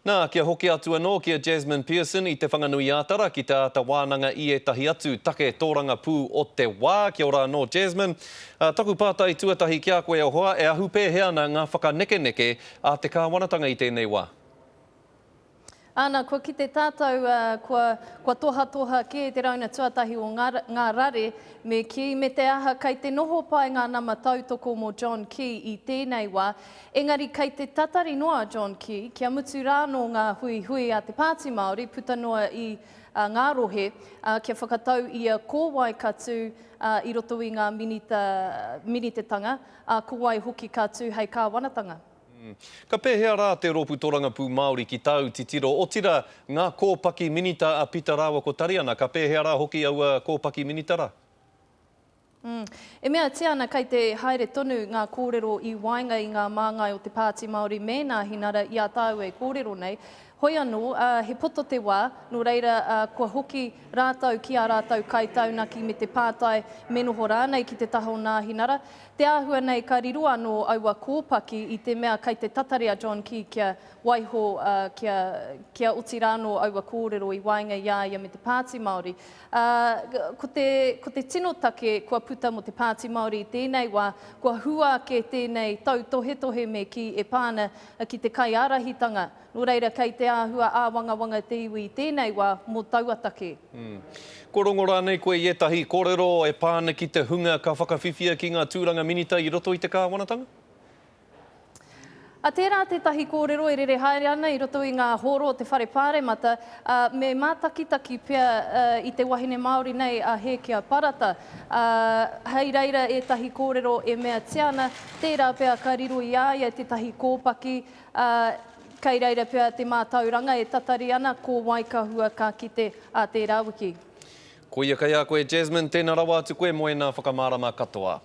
Nā, kia hoki atu anō kia Jasmine Pearson I te whanganui ātara ki te ata wānanga I etahi atu take tōranga pū o te wā. Kia ora anō Jasmine. Taku pātai tuatahi kia koe au hoa e ahu pēhea na ngā whakaneke a te kāwanatanga I tēnei wā. Ana, ko ki te tātou, kua toha ki te rauna tuatahi o ngā rare, me ki me te aha kei te noho pai ngā nama tautoko mō John Key I tēnei wā. Engari, kei te tatari noa John Key, kia mutu rāno ngā hui a te Pāti Māori, puta noa I ngā rohe, kia whakatau ia kōwai katu I roto I ngā minitetanga, kōwai hoki katu hei kāwanatanga. Ka pēhea rā te rōpu tōranga pū Māori ki tāu titiro. O tira ngā kōpaki minita a Pita Rawa ko Tariana, ka pēhea rā hoki au kōpaki minita rā? E mea te ana kei te haere tonu ngā kōrero I wainga I ngā māngai o te Pāti Māori me nā hinara I a tāu e kōrero nei. Hoi anō, he poto te wā, no reira kua hoki rātau ki a rātau kaitaunaki me te pātai menoho rānei ki te taho nā hinara. Te āhua nei ka riru anō aua kōpaki I te mea kei te tatari a John Key kia waiho kia oti rāno aua kōrero I wainga ia me te Pāti Māori. Ko te tino take kua puta mo te Pāti Māori I tēnei wā, kua hua ke tēnei tau tohe me ki e pāna ki te kai arahitanga. No reira kei te āhua āwangawanga te iwi I tēnei wā mō tauatake. Ko rongo rānei koe I etahi kōrero e pāna ki te hunga ka whakawhiwhia ki ngā tūranga minita I roto I te kāwanatanga? A tērā tētahi kōrero e rere haere ana I roto I ngā horo o te whare pāremata, me mātakitaki pia I te wahine Māori nei a he kia parata. Hei reira etahi kōrero e mea tiana, tērā pia ka riru I aia tētahi kōpaki, kei reira pia te mātauranga e tatari ana ko waikahua ka kite a tērā wiki. Ko ia kai a koe Jasmine, tēnā rawa atu koe moe nā whakamārama katoa.